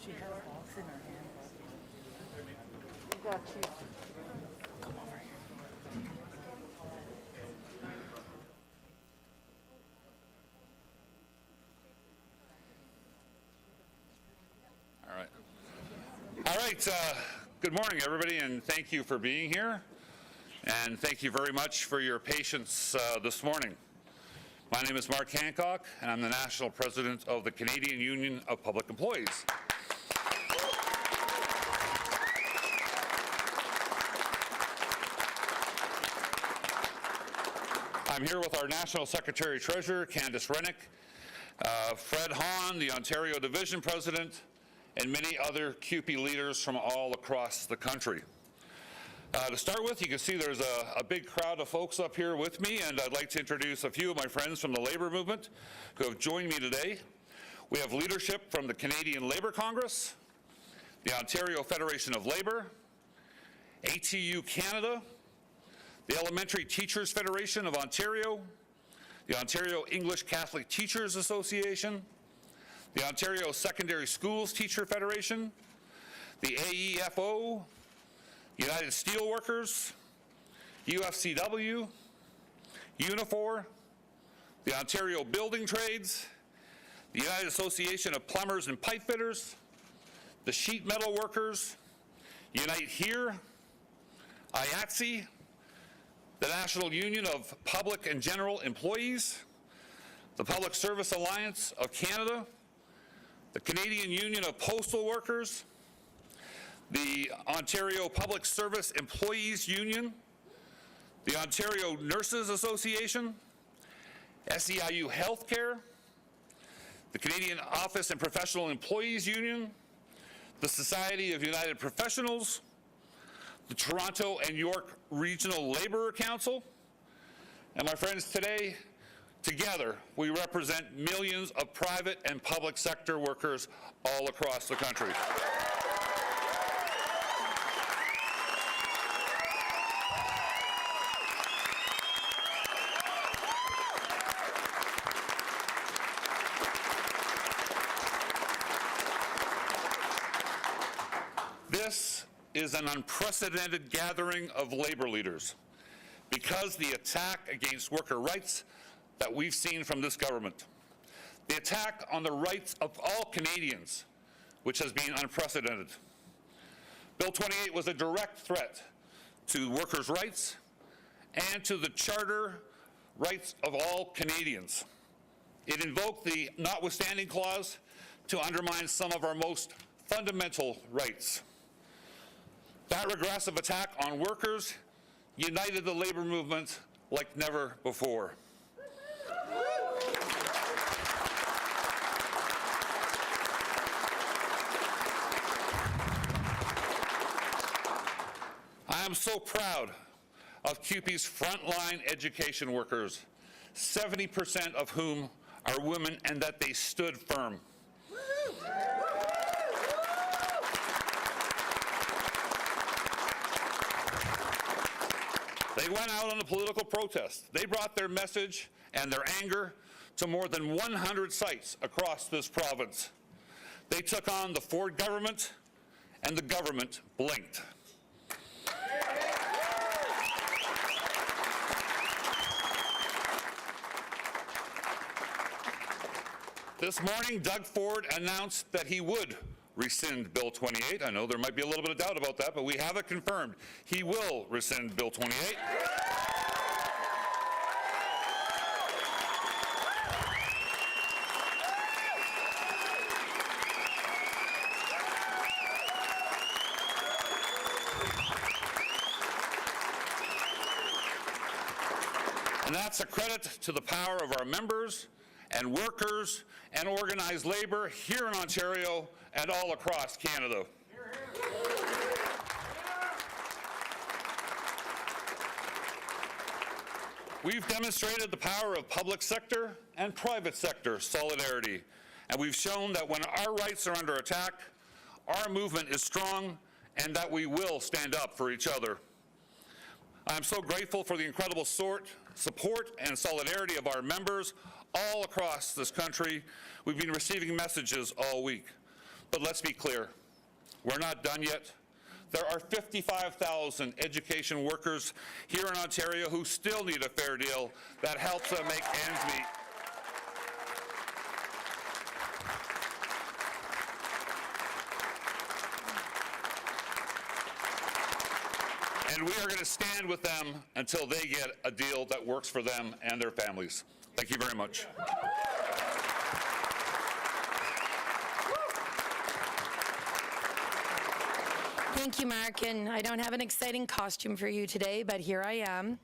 She has a box in her hand. You got two. Come over here. All right. Good morning, everybody, and thank you for being here. And thank you very much for your patience this morning. My name is Mark Hancock, and I'm the National President of the Canadian Union of Public Employees. I'm here with our National Secretary-Treasurer, Candice Rennick, Fred Hahn, the Ontario Division President, and many other CUPE leaders from all across the country. To start with, you can see there's a big crowd of folks up here with me, and I'd like to introduce a few of my friends from the labor movement who have joined me today. We have leadership from the Canadian Labour Congress, the Ontario Federation of Labour, ATU Canada, the Elementary Teachers Federation of Ontario, the Ontario English Catholic Teachers Association, the Ontario Secondary Schools Teacher Federation, the AEFO, United Steelworkers, UFCW, Unifor, the Ontario Building Trades, the United Association of Plumbers and Pipe Fitters, the Sheet Metal Workers, Unite Here, IATSE, the National Union of Public and General Employees, the Public Service Alliance of Canada, the Canadian Union of Postal Workers, the Ontario Public Service Employees Union, the Ontario Nurses Association, SEIU Healthcare, the Canadian Office and Professional Employees Union, the Society of United Professionals, the Toronto and York Regional Labour Council, and my friends, today, together, we represent millions of private and public sector workers all across the country. This is an unprecedented gathering of labor leaders because the attack against worker rights that we've seen from this government, the attack on the rights of all Canadians, which has been unprecedented. Bill 28 was a direct threat to workers' rights and to the charter rights of all Canadians. It invoked the notwithstanding clause to undermine some of our most fundamental rights. That regressive attack on workers united the labor movement like never before. I am so proud of CUPE's frontline education workers, 70% of whom are women, and that they stood firm. They went out on a political protest. They brought their message and their anger to more than 100 sites across this province. They took on the Ford government, and the government blinked. This morning, Doug Ford announced that he would rescind Bill 28. I know there might be a little bit of doubt about that, but we have it confirmed. He will rescind Bill 28. And that's a credit to the power of our members and workers and organized labor here in Ontario and all across Canada. We've demonstrated the power of public sector and private sector solidarity, and we've shown that when our rights are under attack, our movement is strong and that we will stand up for each other. I'm so grateful for the incredible support and solidarity of our members all across this country. We've been receiving messages all week. But let's be clear, we're not done yet. There are 55,000 education workers here in Ontario who still need a fair deal that helps them make ends meet. And we are going to stand with them until they get a deal that works for them and their families. Thank you very much. Thank you, Mark, and I don't have an exciting costume for you today, but here I am.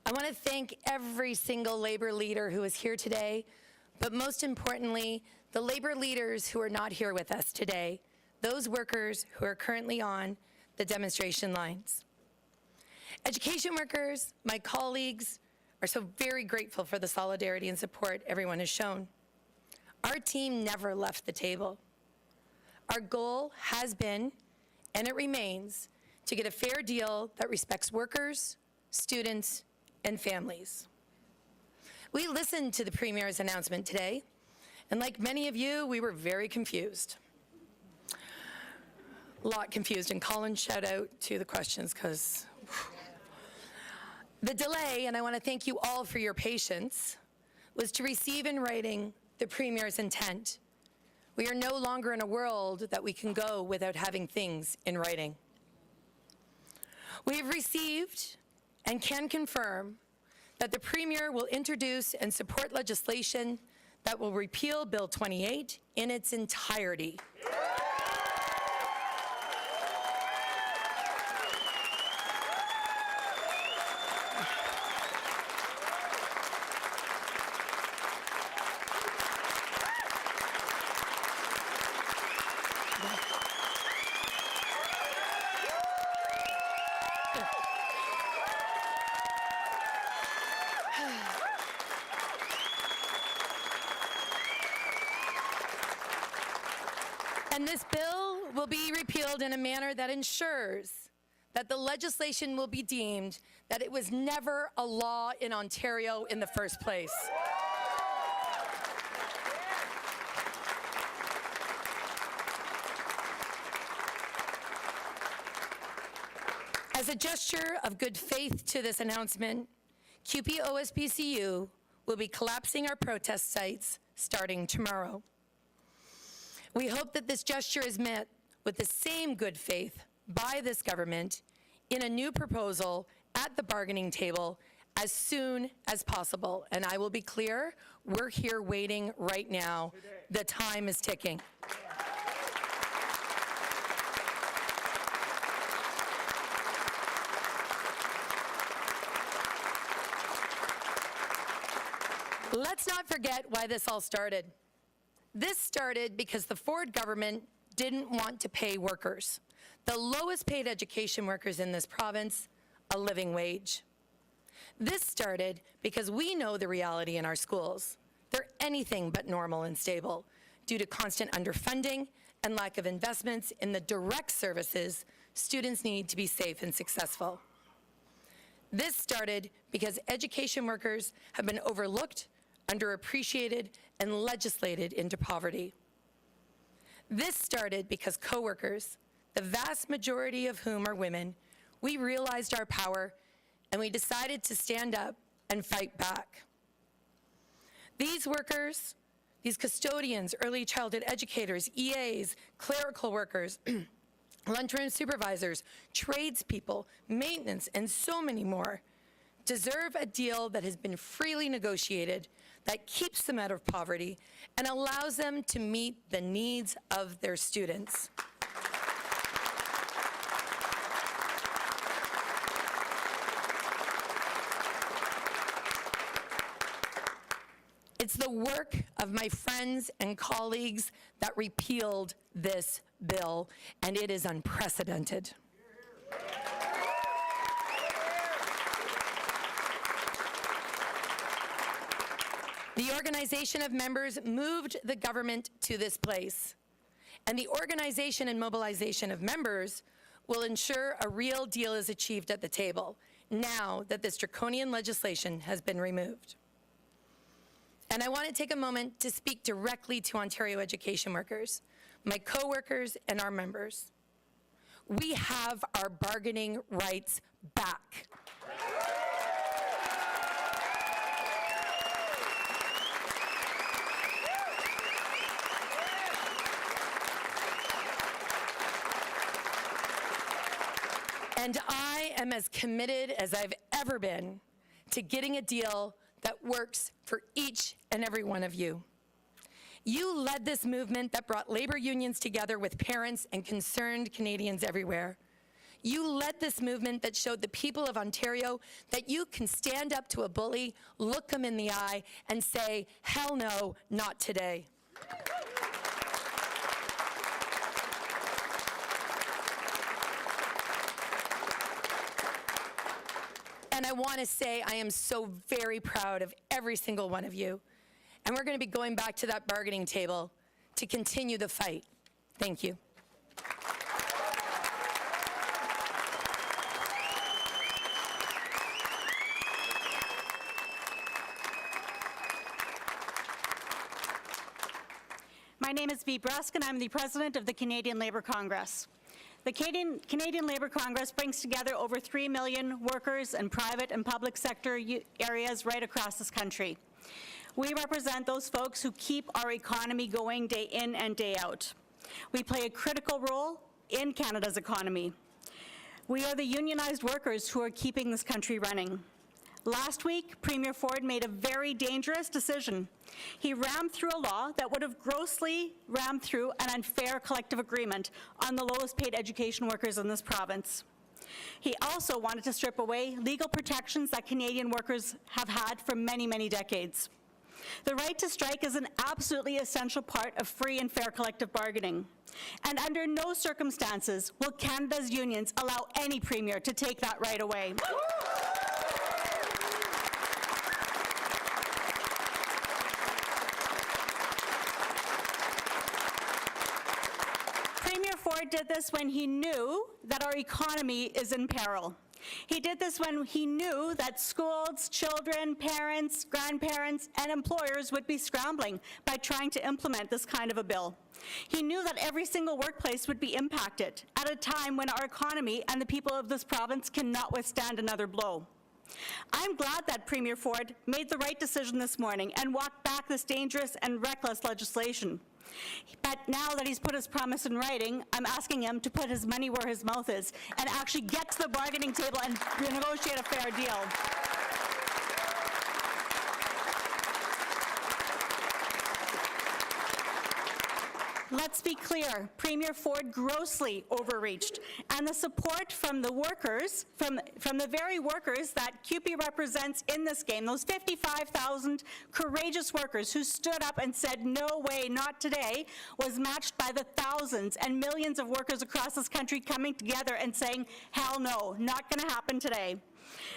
I want to thank every single Labour leader who is here today, but most importantly, the Labour leaders who are not here with us today, those workers who are currently on the demonstration lines. Education workers, my colleagues, are so very grateful for the solidarity and support everyone has shown. Our team never left the table. Our goal has been, and it remains, to get a fair deal that respects workers, students, and families. We listened to the Premier's announcement today, and like many of you, we were very confused. A lot confused, and Colin, shout out to the questions, because the delay, and I want to thank you all for your patience, was to receive in writing the Premier's intent. We are no longer in a world that we can go without having things in writing. We have received and can confirm that the Premier will introduce and support legislation that will repeal Bill 28 in its entirety. And this bill will be repealed in a manner that ensures that the legislation will be deemed that it was never a law in Ontario in the first place. As a gesture of good faith to this announcement, CUPE OSPCU will be collapsing our protest sites starting tomorrow. We hope that this gesture is met with the same good faith by this government in a new proposal at the bargaining table as soon as possible. And I will be clear, we're here waiting right now. The time is ticking. Let's not forget why this all started. This started because the Ford government didn't want to pay workers, the lowest paid education workers in this province, a living wage. This started because we know the reality in our schools. They're anything but normal and stable due to constant underfunding and lack of investments in the direct services students need to be safe and successful. This started because education workers have been overlooked, underappreciated, and legislated into poverty. This started because coworkers, the vast majority of whom are women, we realized our power and we decided to stand up and fight back. These workers, these custodians, early childhood educators, EAs, clerical workers, lunchroom supervisors, tradespeople, maintenance, and so many more, deserve a deal that has been freely negotiated, that keeps them out of poverty and allows them to meet the needs of their students. It's the work of my friends and colleagues that repealed this bill, and it is unprecedented. The organization of members moved the government to this place, and the organization and mobilization of members will ensure a real deal is achieved at the table now that this draconian legislation has been removed. And I want to take a moment to speak directly to Ontario education workers, my co-workers and our members. We have our bargaining rights back. And I am as committed as I've ever been to getting a deal that works for each and every one of you. You led this movement that brought labor unions together with parents and concerned Canadians everywhere. You led this movement that showed the people of Ontario that you can stand up to a bully, look them in the eye, and say, hell no, not today. And I want to say I am so very proud of every single one of you. And we're going to be going back to that bargaining table to continue the fight. Thank you. My name is Bea Brusk, and I'm the president of the Canadian Labour Congress. The Canadian Labour Congress brings together over 3 million workers in private and public sector areas right across this country. We represent those folks who keep our economy going day in and day out. We play a critical role in Canada's economy. We are the unionized workers who are keeping this country running. Last week, Premier Ford made a very dangerous decision. He rammed through a law that would have grossly rammed through an unfair collective agreement on the lowest paid education workers in this province. He also wanted to strip away legal protections that Canadian workers have had for many, many decades. The right to strike is an absolutely essential part of free and fair collective bargaining. And under no circumstances will Canada's unions allow any premier to take that right away. Premier Ford did this when he knew that our economy is in peril. He did this when he knew that schools, children, parents, grandparents, and employers would be scrambling by trying to implement this kind of a bill. He knew that every single workplace would be impacted at a time when our economy and the people of this province cannot withstand another blow. I'm glad that Premier Ford made the right decision this morning and walked back this dangerous and reckless legislation. But now that he's put his promise in writing, I'm asking him to put his money where his mouth is and actually get to the bargaining table and negotiate a fair deal. Let's be clear, Premier Ford grossly overreached, and the support from the workers, from the very workers that CUPE represents in this game, those 55,000 courageous workers who stood up and said, no way, not today, was matched by the thousands and millions of workers across this country coming together and saying, hell no, not going to happen today.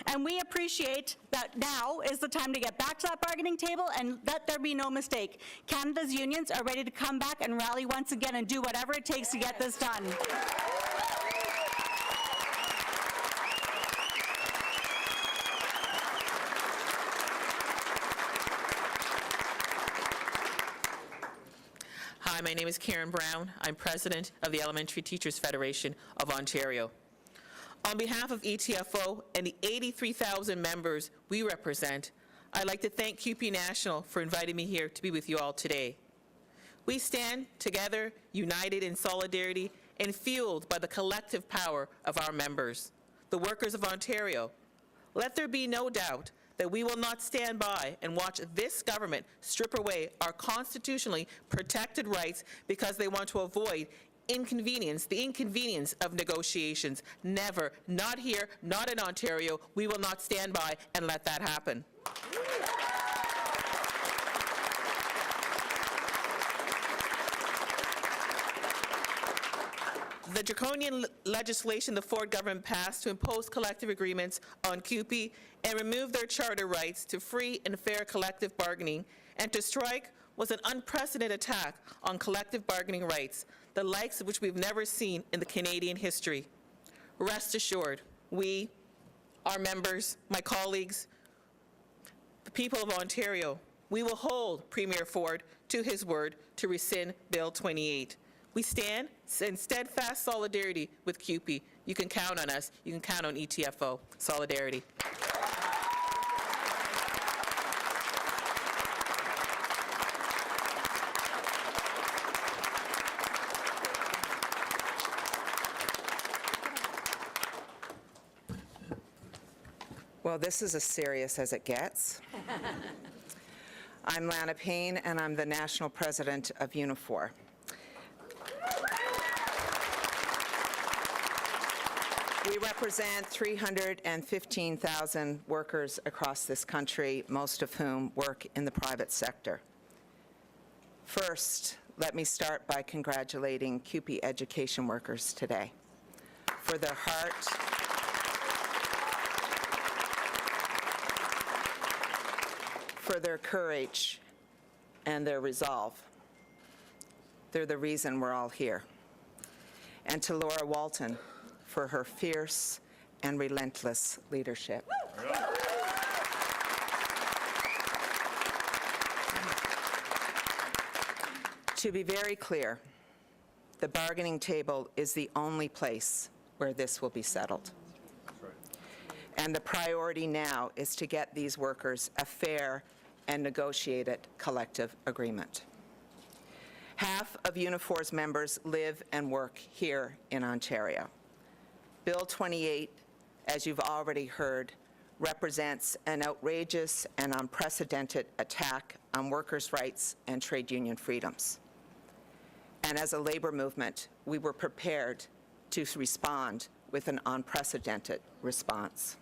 And we appreciate that now is the time to get back to that bargaining table, and let there be no mistake. Canada's unions are ready to come back and rally once again and do whatever it takes to get this done. Hi, my name is Karen Brown. I'm president of the Elementary Teachers Federation of Ontario. On behalf of ETFO and the 83,000 members we represent, I'd like to thank CUPE National for inviting me here to be with you all today. We stand together, united in solidarity, and fueled by the collective power of our members, the workers of Ontario. Let there be no doubt that we will not stand by and watch this government strip away our constitutionally protected rights because they want to avoid the inconvenience of negotiations. Never, not here, not in Ontario. We will not stand by and let that happen. The draconian legislation the Ford government passed to impose collective agreements on CUPE and remove their charter rights to free and fair collective bargaining and to strike was an unprecedented attack on collective bargaining rights, the likes of which we've never seen in the Canadian history. Rest assured, we, our members, my colleagues, the people of Ontario we will hold Premier Ford to his word to rescind Bill 28. We stand in steadfast solidarity with CUPE. You can count on us. You can count on ETFO. Solidarity. Well, this is as serious as it gets. I'm Lana Payne, and I'm the national president of Unifor. We represent 315,000 workers across this country, most of whom work in the private sector. First, let me start by congratulating CUPE education workers today for their heart, for their courage, and their resolve. They're the reason we're all here. And to Laura Walton for her fierce and relentless leadership. To be very clear, the bargaining table is the only place where this will be settled. And the priority now is to get these workers a fair and negotiated collective agreement. Half of Unifor's members live and work here in Ontario. Bill 28, as you've already heard, represents an outrageous and unprecedented attack on workers' rights and trade union freedoms. And as a labor movement, we were prepared to respond with an unprecedented response.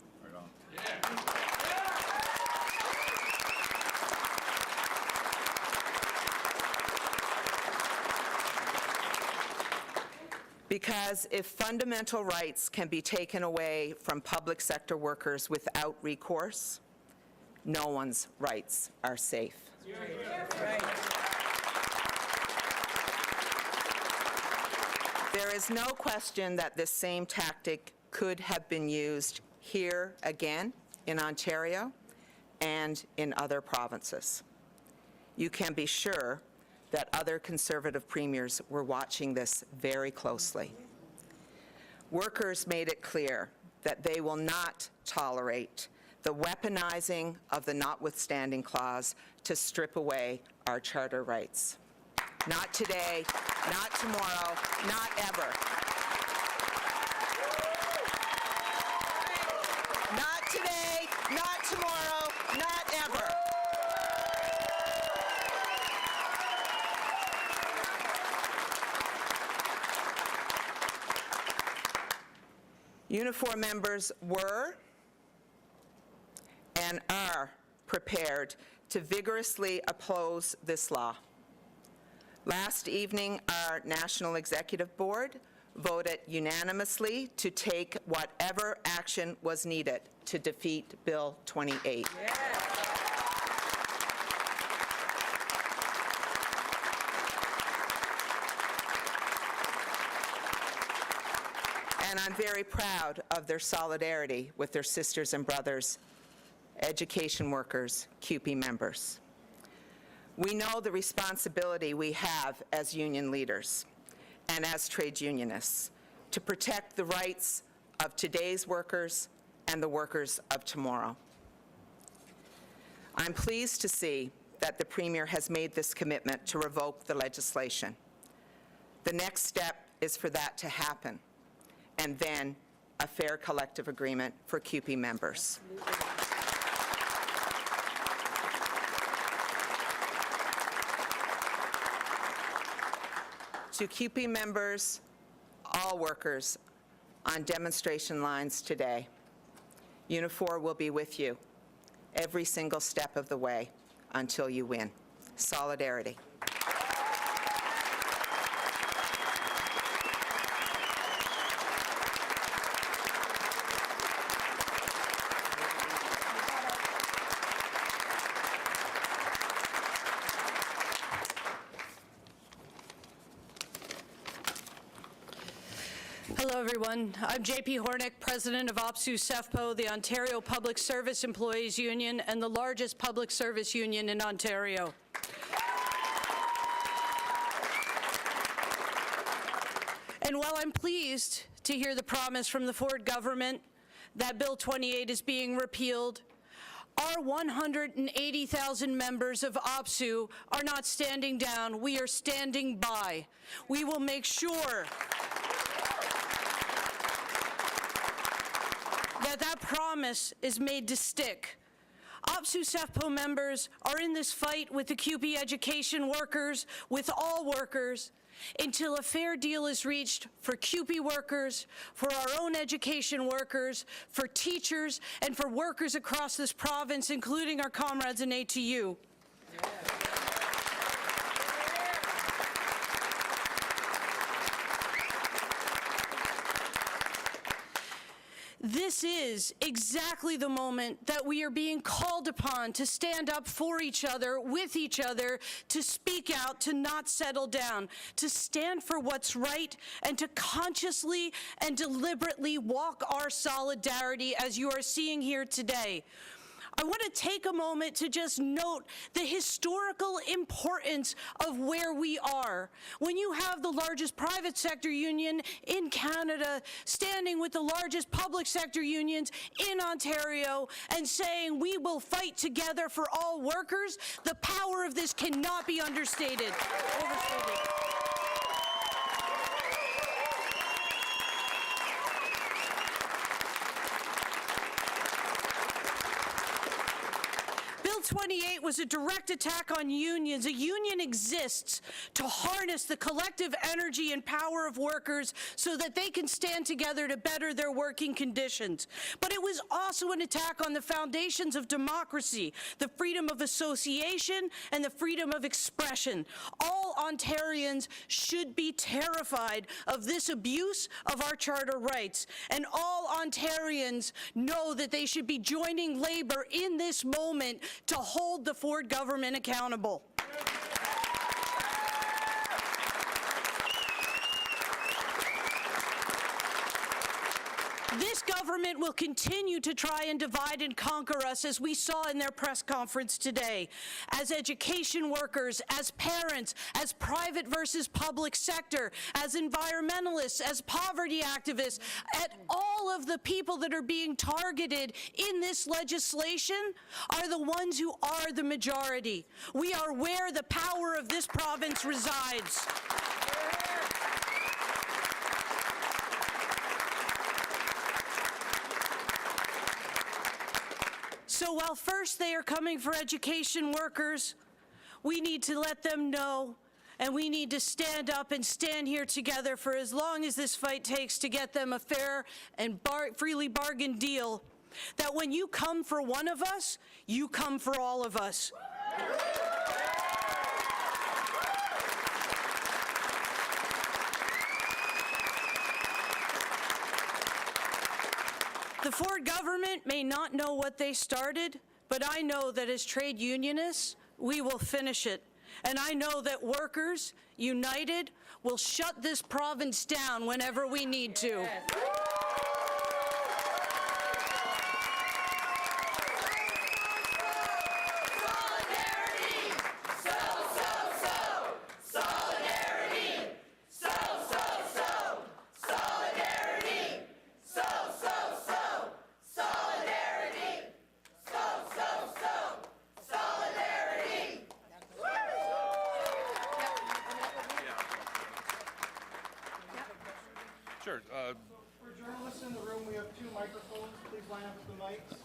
Because if fundamental rights can be taken away from public sector workers without recourse, no one's rights are safe. There is no question that this same tactic could have been used here again in Ontario and in other provinces. You can be sure that other Conservative premiers were watching this very closely. Workers made it clear that they will not tolerate the weaponizing of the notwithstanding clause to strip away our charter rights. Not today, not tomorrow, not ever. Not today, not tomorrow, not ever. Unifor members were and are prepared to vigorously oppose this law. Last evening, our National Executive Board voted unanimously to take whatever action was needed to defeat Bill 28. And I'm very proud of their solidarity with their sisters and brothers, education workers, CUPE members. We know the responsibility we have as union leaders and as trade unionists to protect the rights of today's workers and the workers of tomorrow. I'm pleased to see that the Premier has made this commitment to revoke the legislation. The next step is for that to happen, and then a fair collective agreement for CUPE members. To CUPE members, all workers on demonstration lines today, Unifor will be with you every single step of the way until you win. Solidarity. Hello, everyone. I'm JP Hornick, President of OPSU-CEFPO, the Ontario Public Service Employees Union and the largest public service union in Ontario. And while I'm pleased to hear the promise from the Ford government that Bill 28 is being repealed, our 180,000 members of OPSU are not standing down. We are standing by. We will make sure that promise is made to stick. OPSU-CEFPO members are in this fight with the CUPE education workers, with all workers, until a fair deal is reached for CUPE workers, for our own education workers, for teachers, and for workers across this province, including our comrades in ATU. This is exactly the moment that we are being called upon to stand up for each other, with each other, to speak out, to not settle down, to stand for what's right, and to consciously and deliberately walk our solidarity as you are seeing here today. I want to take a moment to just note the historical importance of where we are. When you have the largest private sector union in Canada standing with the largest public sector unions in Ontario and saying we will fight together for all workers, the power of this cannot be overstated. Bill 28 was a direct attack on unions. A union exists to harness the collective energy and power of workers so that they can stand together to better their working conditions. But it was also an attack on the foundations of democracy, the freedom of association and the freedom of expression. All Ontarians should be terrified of this abuse of our charter rights, and all Ontarians know that they should be joining Labour in this moment to hold the Ford government accountable. This government will continue to try and divide and conquer us, as we saw in their press conference today. As education workers, as parents, as private versus public sector, as environmentalists, as poverty activists, at all of the people that are being targeted in this legislation are the ones who are the majority. We are where the power of this province resides. So while first they are coming for education workers, we need to let them know, and we need to stand up and stand here together for as long as this fight takes to get them a fair and freely bargained deal, that when you come for one of us, you come for all of us. The Ford government may not know what they started, but I know that as trade unionists, we will finish it. And I know that workers, united, will shut this province down whenever we need to. Sure. For journalists in the room, we have 2 microphones. Please line up with the mics.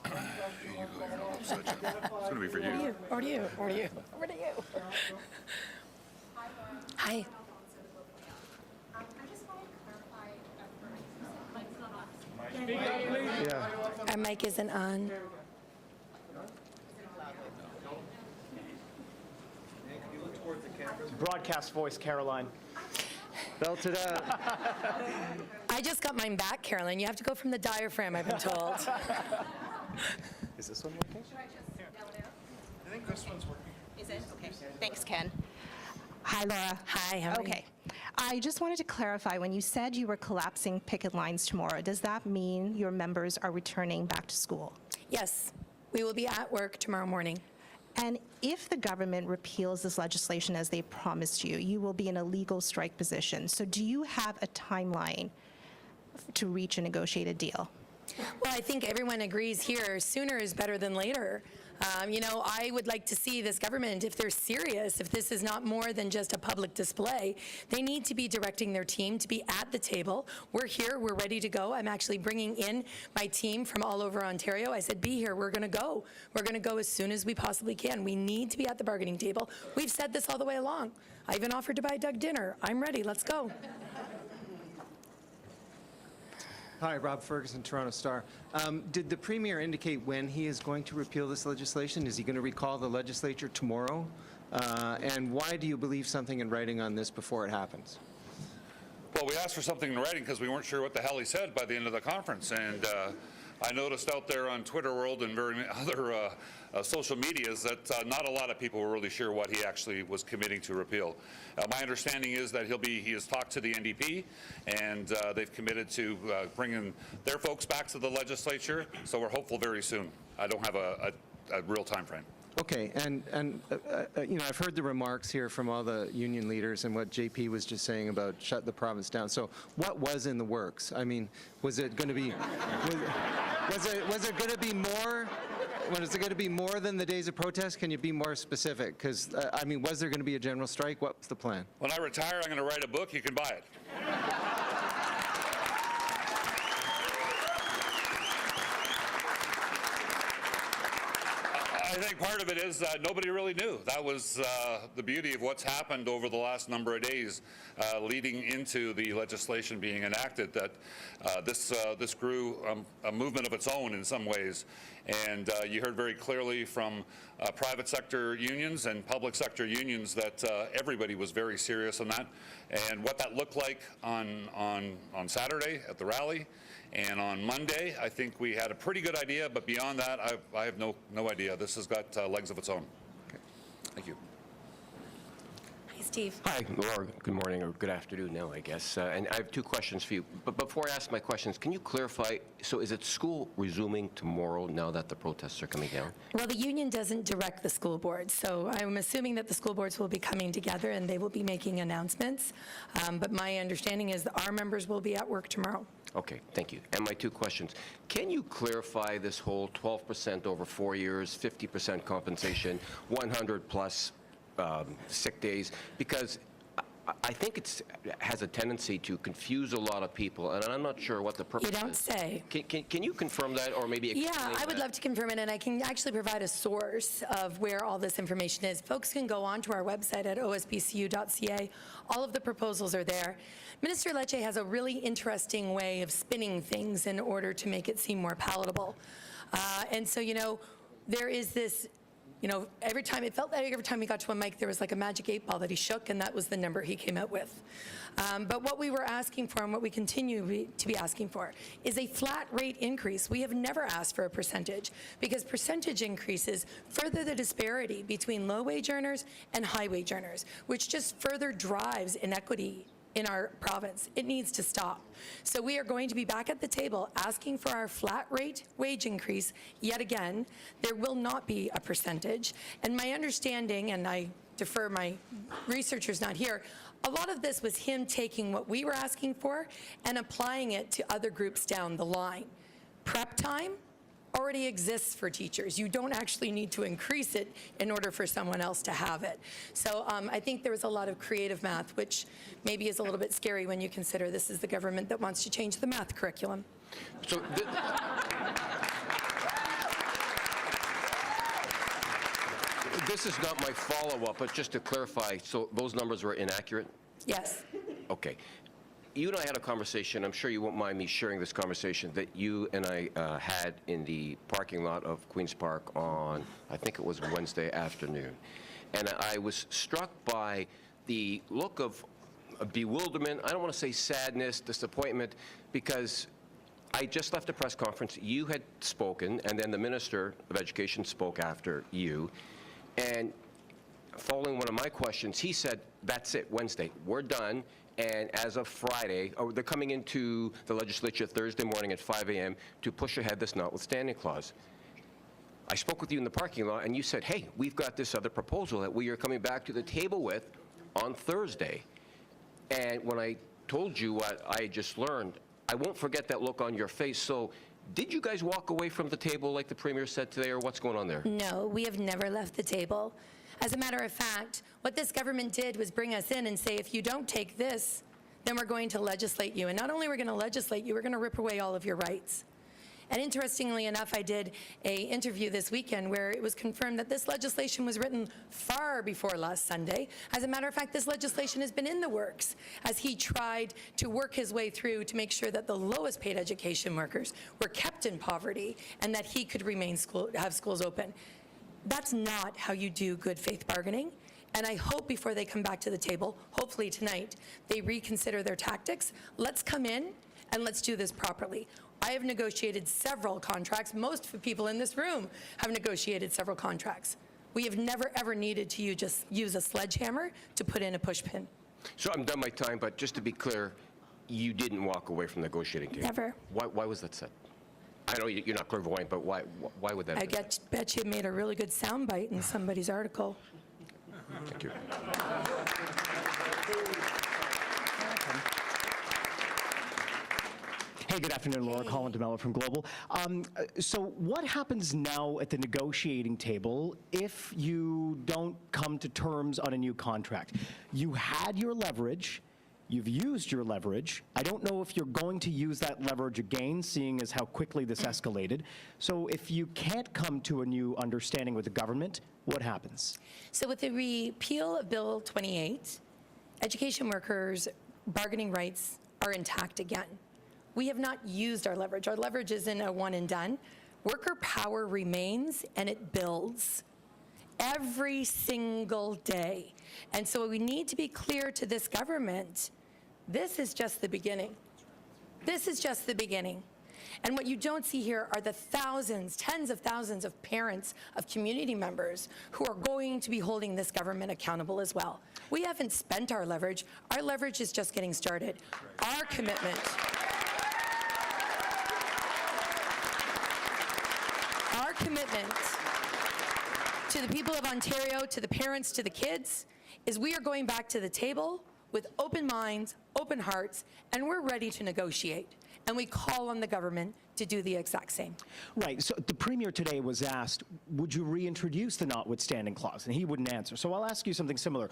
It's going to be for you. Over to you. Over to you. Over to you. Hi. I just wanted to clarify. Our mic isn't on. Broadcast voice, Caroline. Belt it out. I just got mine back, Carolyn. You have to go from the diaphragm, I've been told. Is this one working? I think this one's working. Is it? Okay. Thanks, Ken. Hi, Laura. Hi, how are you? Okay. I just wanted to clarify, when you said you were collapsing picket lines tomorrow, does that mean your members are returning back to school? Yes, we will be at work tomorrow morning. And if the government repeals this legislation as they promised you, you will be in a legal strike position. So do you have a timeline to reach a negotiated deal? Well, I think everyone agrees here, sooner is better than later. You know, I would like to see this government, if they're serious, if this is not more than just a public display, they need to be directing their team to be at the table. We're here, we're ready to go. I'm actually bringing in my team from all over Ontario. I said, be here, we're going to go. We're going to go as soon as we possibly can. We need to be at the bargaining table. We've said this all the way along. I even offered to buy Doug dinner. I'm ready, let's go. Hi, Rob Ferguson, Toronto Star. Did the Premier indicate when he is going to repeal this legislation? Is he going to recall the legislature tomorrow? And why do you believe something in writing on this before it happens? Well, we asked for something in writing because we weren't sure what the hell he said by the end of the conference. And I noticed out there on Twitter world and very other social medias that not a lot of people were really sure what he actually was committing to repeal. My understanding is that he has talked to the NDP, and they've committed to bringing their folks back to the legislature, so we're hopeful very soon. I don't have a real time frame. Okay, and you know, I've heard the remarks here from all the union leaders and what JP was just saying about shut the province down. So what was in the works? I mean, was it going to be, was it going to be more? Was it going to be more than the days of protest? Can you be more specific? Because, I mean, was there going to be a general strike? What was the plan? When I retire, I'm going to write a book. You can buy it. I think part of it is nobody really knew. That was the beauty of what's happened over the last number of days leading into the legislation being enacted, that this grew a movement of its own in some ways. And you heard very clearly from private sector unions and public sector unions that everybody was very serious on that. And what that looked like on Saturday at the rally and on Monday, I think we had a pretty good idea, but beyond that, I have no idea. This has got legs of its own. Okay. Thank you. Hi, Steve. Hi, Laura. Good morning, or good afternoon now, I guess. And I have two questions for you. But before I ask my questions, can you clarify, so is it school resuming tomorrow now that the protests are coming down? Well, the union doesn't direct the school boards, so I'm assuming that the school boards will be coming together and they will be making announcements. But my understanding is that our members will be at work tomorrow. Okay, thank you. And my two questions. Can you clarify this whole 12% over 4 years, 50% compensation, 100 plus sick days? Because I think it has a tendency to confuse a lot of people, and I'm not sure what the purpose is. You don't say. Can you confirm that, or maybe explain Yeah, I would that? love to confirm it, and I can actually provide a source of where all this information is. Folks can go onto our website at osbcu.ca. All of the proposals are there. Minister Lecce has a really interesting way of spinning things in order to make it seem more palatable. And so, you know, there is this, you know, every time he got to a mic, there was like a magic 8 ball that he shook, and that was the number he came out with. But what we were asking for, and what we continue to be asking for, is a flat rate increase. We have never asked for a percentage, because percentage increases further the disparity between low-wage earners and high-wage earners, which just further drives inequity in our province. It needs to stop. So we are going to be back at the table asking for our flat rate wage increase yet again. There will not be a percentage. And my understanding, and I defer, my researcher's not here, a lot of this was him taking what we were asking for and applying it to other groups down the line. Prep time already exists for teachers. You don't actually need to increase it in order for someone else to have it. So I think there was a lot of creative math, which maybe is a little bit scary when you consider this is the government that wants to change the math curriculum. So this is not my follow-up, but just to clarify, so those numbers were inaccurate? Yes. Okay. You and I had a conversation, I'm sure you won't mind me sharing this conversation, that you and I had in the parking lot of Queen's Park on, I think it was Wednesday afternoon. And I was struck by the look of bewilderment, I don't want to say sadness, disappointment, because I just left a press conference, you had spoken, and then the Minister of Education spoke after you. And following one of my questions, he said, that's it, Wednesday, we're done. and as of Friday, they're coming into the legislature Thursday morning at 5 a.m. to push ahead this notwithstanding clause. I spoke with you in the parking lot, and you said, hey, we've got this other proposal that we are coming back to the table with on Thursday. And when I told you what I had just learned, I won't forget that look on your face. So did you guys walk away from the table like the Premier said today, or what's going on there? No, we have never left the table. As a matter of fact, what this government did was bring us in and say, if you don't take this, then we're going to legislate you. And not only are we going to legislate you, we're going to rip away all of your rights. And interestingly enough, I did an interview this weekend where it was confirmed that this legislation was written far before last Sunday. As a matter of fact, this legislation has been in the works as he tried to work his way through to make sure that the lowest paid education workers were kept in poverty and that he could have schools open. That's not how you do good faith bargaining. And I hope before they come back to the table, hopefully tonight, they reconsider their tactics. Let's come in and let's do this properly. I have negotiated several contracts. Most people in this room have negotiated several contracts. We have never, ever needed to just use a sledgehammer to put in a pushpin. So I'm done my time, but just to be clear, you didn't walk away from the negotiating table? Never. Why was that said? I know you're not clairvoyant, but why would that be? Bet you made a really good soundbite in somebody's article. Thank you. Hey, good afternoon, Laura. Colin DeMello from Global. So what happens now at the negotiating table if you don't come to terms on a new contract? You had your leverage. You've used your leverage. I don't know if you're going to use that leverage again, seeing as how quickly this escalated. So if you can't come to a new understanding with the government, what happens? So with the repeal of Bill 28, education workers' bargaining rights are intact again. We have not used our leverage. Our leverage isn't a one and done. Worker power remains and it builds every single day. And so we need to be clear to this government, this is just the beginning. This is just the beginning. And what you don't see here are the thousands, tens of thousands of parents, of community members who are going to be holding this government accountable as well. We haven't spent our leverage. Our leverage is just getting started. Our commitment to the people of Ontario, to the parents, to the kids, is we are going back to the table with open minds, open hearts, and we're ready to negotiate. And we call on the government to do the exact same. Right. So the Premier today was asked, would you reintroduce the notwithstanding clause? And he wouldn't answer. So I'll ask you something similar.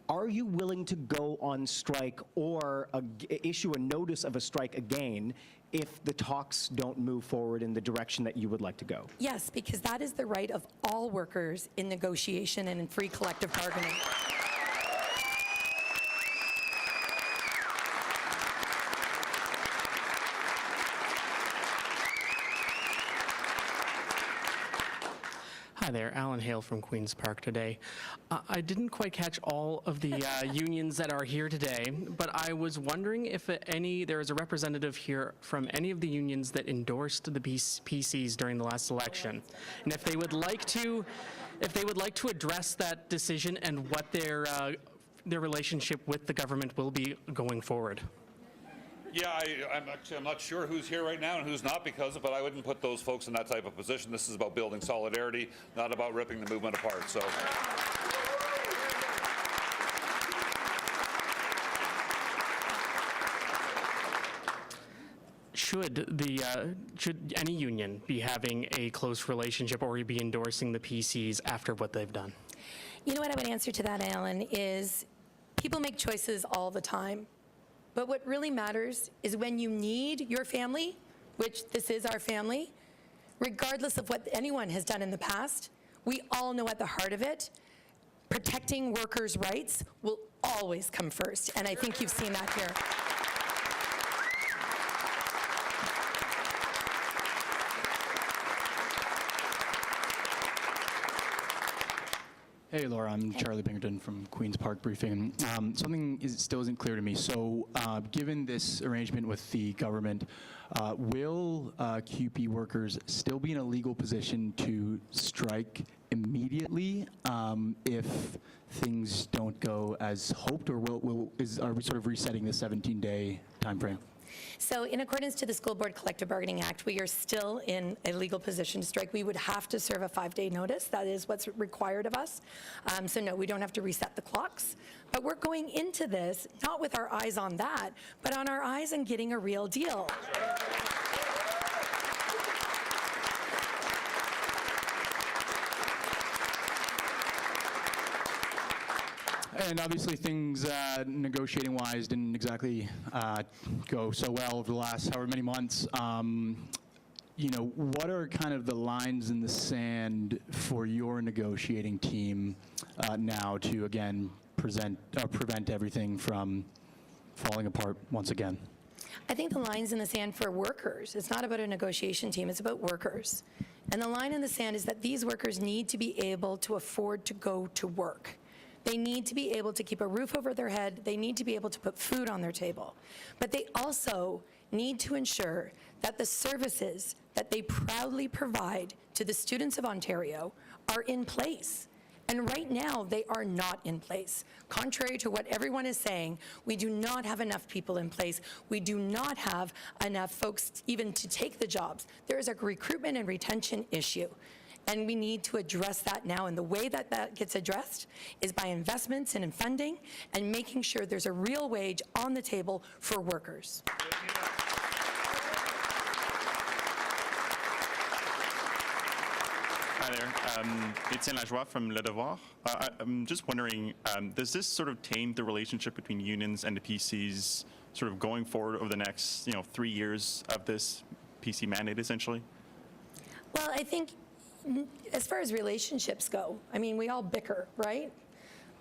Are you willing to go on strike or issue a notice of a strike again if the talks don't move forward in the direction that you would like to go? Yes, because that is the right of all workers in negotiation and in free collective bargaining. Hi there, Alan Hale from Queen's Park today. I didn't quite catch all of the unions that are here today, but I was wondering if there is a representative here from any of the unions that endorsed the PCs during the last election, and if they would like to address that decision and what their relationship with the government will be going forward. Yeah, I'm not sure who's here right now and who's not because of it, but I wouldn't put those folks in that type of position. This is about building solidarity, not about ripping the movement apart. So. Should any union be having a close relationship or be endorsing the PCs after what they've done? You know what I would answer to that, Alan, is people make choices all the time. But what really matters is when you need your family, which this is our family, regardless of what anyone has done in the past, we all know at the heart of it, protecting workers' rights will always come first. And I think you've seen that here. Hey, Laura, I'm Charlie Pinkerton from Queen's Park Briefing. Something still isn't clear to me. So given this arrangement with the government, will CUPE workers still be in a legal position to strike immediately if things don't go as hoped, or are we sort of resetting the 17-day time frame? So in accordance to the School Board Collective Bargaining Act, we are still in a legal position to strike. We would have to serve a 5-day notice. That is what's required of us. So no, we don't have to reset the clocks. But we're going into this not with our eyes on that, but on our eyes on getting a real deal. And obviously things negotiating-wise didn't exactly go so well over the last however many months. You know, what are kind of the lines in the sand for your negotiating team now to, again, prevent everything from falling apart once again? I think the lines in the sand for workers, it's not about a negotiation team, it's about workers. And the line in the sand is that these workers need to be able to afford to go to work. They need to be able to keep a roof over their head. They need to be able to put food on their table. But they also need to ensure that the services that they proudly provide to the students of Ontario are in place. And right now, they are not in place. Contrary to what everyone is saying, we do not have enough people in place. We do not have enough folks even to take the jobs. There is a recruitment and retention issue. And we need to address that now. And the way that that gets addressed is by investments and in funding and making sure there's a real wage on the table for workers. Hi there. Etienne Lajoie from Le Devoir. I'm just wondering, does this sort of taint the relationship between unions and the PCs sort of going forward over the next 3 years of this PC mandate, essentially? Well, I think as far as relationships go, I mean, we all bicker, right?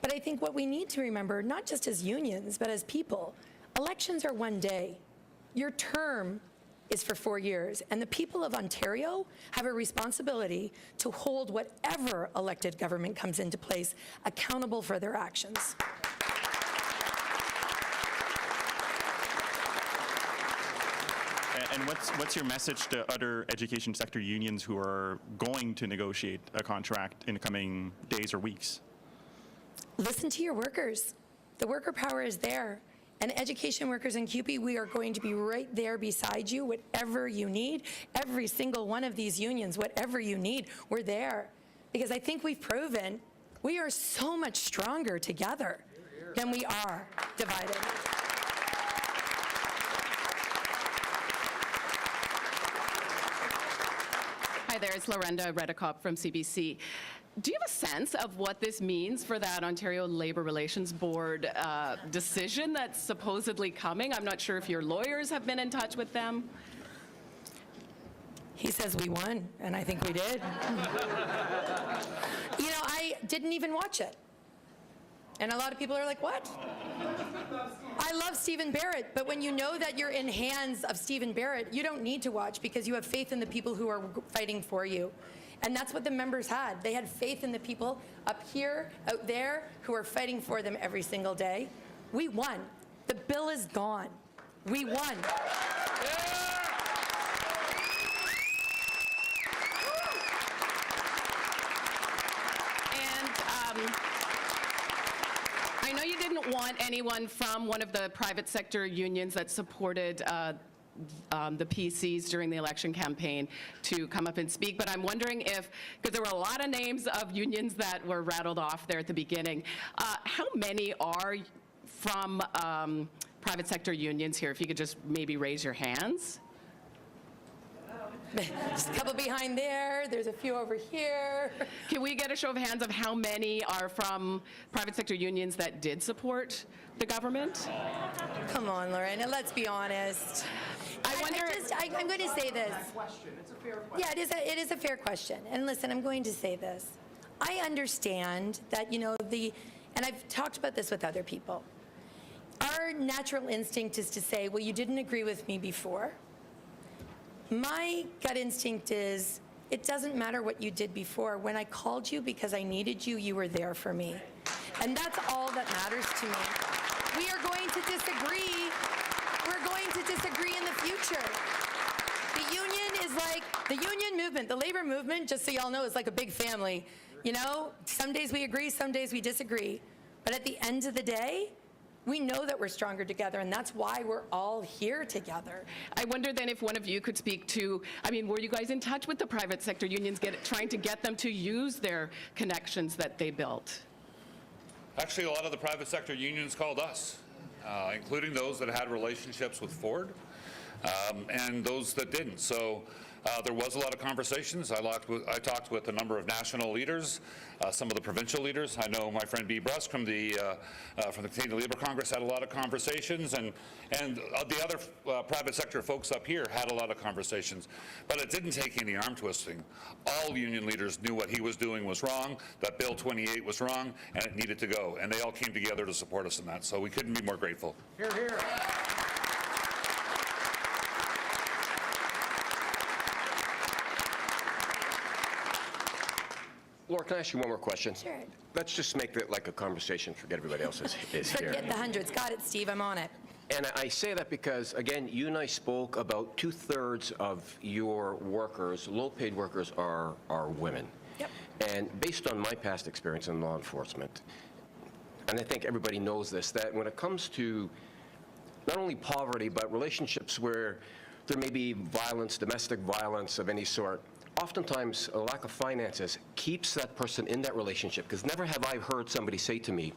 But I think what we need to remember, not just as unions, but as people, elections are one day. Your term is for 4 years, and the people of Ontario have a responsibility to hold whatever elected government comes into place accountable for their actions. And what's your message to other education sector unions who are going to negotiate a contract in the coming days or weeks? Listen to your workers. The worker power is there. And education workers in CUPE, we are going to be right there beside you, whatever you need. Every single one of these unions, whatever you need, we're there. Because I think we've proven we are so much stronger together than we are divided. Hi there, it's Lorenda Redicop from CBC. Do you have a sense of what this means for that Ontario Labour Relations Board decision that's supposedly coming? I'm not sure if your lawyers have been in touch with them. He says we won, and I think we did. You know, I didn't even watch it. And a lot of people are like, what? I love Stephen Barrett, but when you know that you're in hands of Stephen Barrett, you don't need to watch because you have faith in the people who are fighting for you. And that's what the members had. They had faith in the people up here, out there, who are fighting for them every single day. We won. The bill is gone. We won. I know you didn't want anyone from one of the private sector unions that supported the PCs during the election campaign to come up and speak, but I'm wondering if, because there were a lot of names of unions that were rattled off there at the beginning, how many are from private sector unions here? If you could just maybe raise your hands. Just a couple behind there. There's a few over here. Can we get a show of hands of how many are from private sector unions that did support the government? Come on, Lorena, let's be honest. I'm going to say this. It's a fair question. Yeah, it is a fair question. And listen, I'm going to say this. I understand that, and I've talked about this with other people. Our natural instinct is to say, well, you didn't agree with me before. My gut instinct is It doesn't matter what you did before. When I called you because I needed you, you were there for me. And that's all that matters to me. We are going to disagree. We're going to disagree in the future. The union is like, the union movement, the labor movement, just so y'all know, is like a big family. You know, some days we agree, some days we disagree. But at the end of the day, we know that we're stronger together, and that's why we're all here together. I wonder then if one of you could speak to, I mean, were you guys in touch with the private sector unions, trying to get them to use their connections that they built? Actually, a lot of the private sector unions called us, including those that had relationships with Ford and those that didn't. So there was a lot of conversations. I talked with a number of national leaders, some of the provincial leaders. I know my friend B. Brusk from the Canadian Labour Congress had a lot of conversations, and the other private sector folks up here had a lot of conversations. But it didn't take any arm twisting. All union leaders knew what he was doing was wrong, that Bill 28 was wrong, and it needed to go. And they all came together to support us in that. So we couldn't be more grateful. Hear, hear. Laura, can I ask you one more question? Sure. Let's just make it like a conversation. Forget everybody else is here. Forget the hundreds. Got it, Steve. I'm on it. And I say that because, again, you and I spoke about 2/3 of your workers, low-paid workers, are women. Yep. And based on my past experience in law enforcement, and I think everybody knows this, that when it comes to not only poverty, but relationships where there may be violence, domestic violence of any sort, oftentimes a lack of finances keeps that person in that relationship, because never have I heard somebody say to me,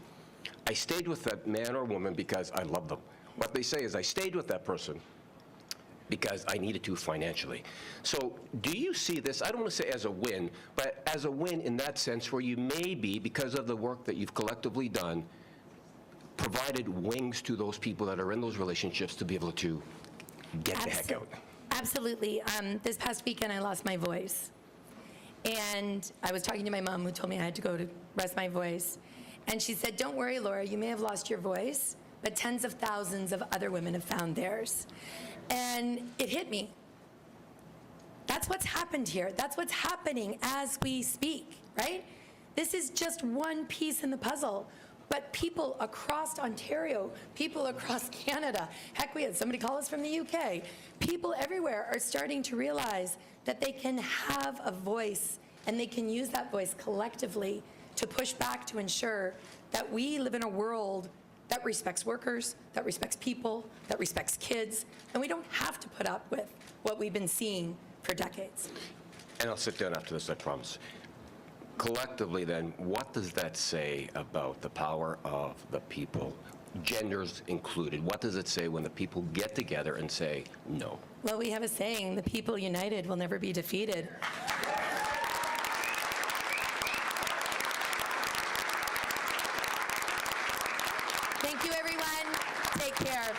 I stayed with that man or woman because I love them. What they say is, I stayed with that person because I needed to financially. So do you see this, I don't want to say as a win, but as a win in that sense where you may be, because of the work that you've collectively done, provided wings to those people that are in those relationships to be able to get the heck out? Absolutely. This past weekend, I lost my voice. And I was talking to my mom, who told me I had to go to rest my voice. And she said, don't worry, Laura, you may have lost your voice, but tens of thousands of other women have found theirs. And it hit me. That's what's happened here. That's what's happening as we speak, right? This is just one piece in the puzzle. But people across Ontario, people across Canada, heck, we had somebody call us from the UK. People everywhere are starting to realize that they can have a voice, and they can use that voice collectively to push back to ensure that we live in a world that respects workers, that respects people, that respects kids, and we don't have to put up with what we've been seeing for decades. And I'll sit down after this, I promise. Collectively, then, what does that say about the power of the people, genders included? What does it say when the people get together and say no? Well, we have a saying, the people united will never be defeated. Thank you, everyone. Take care.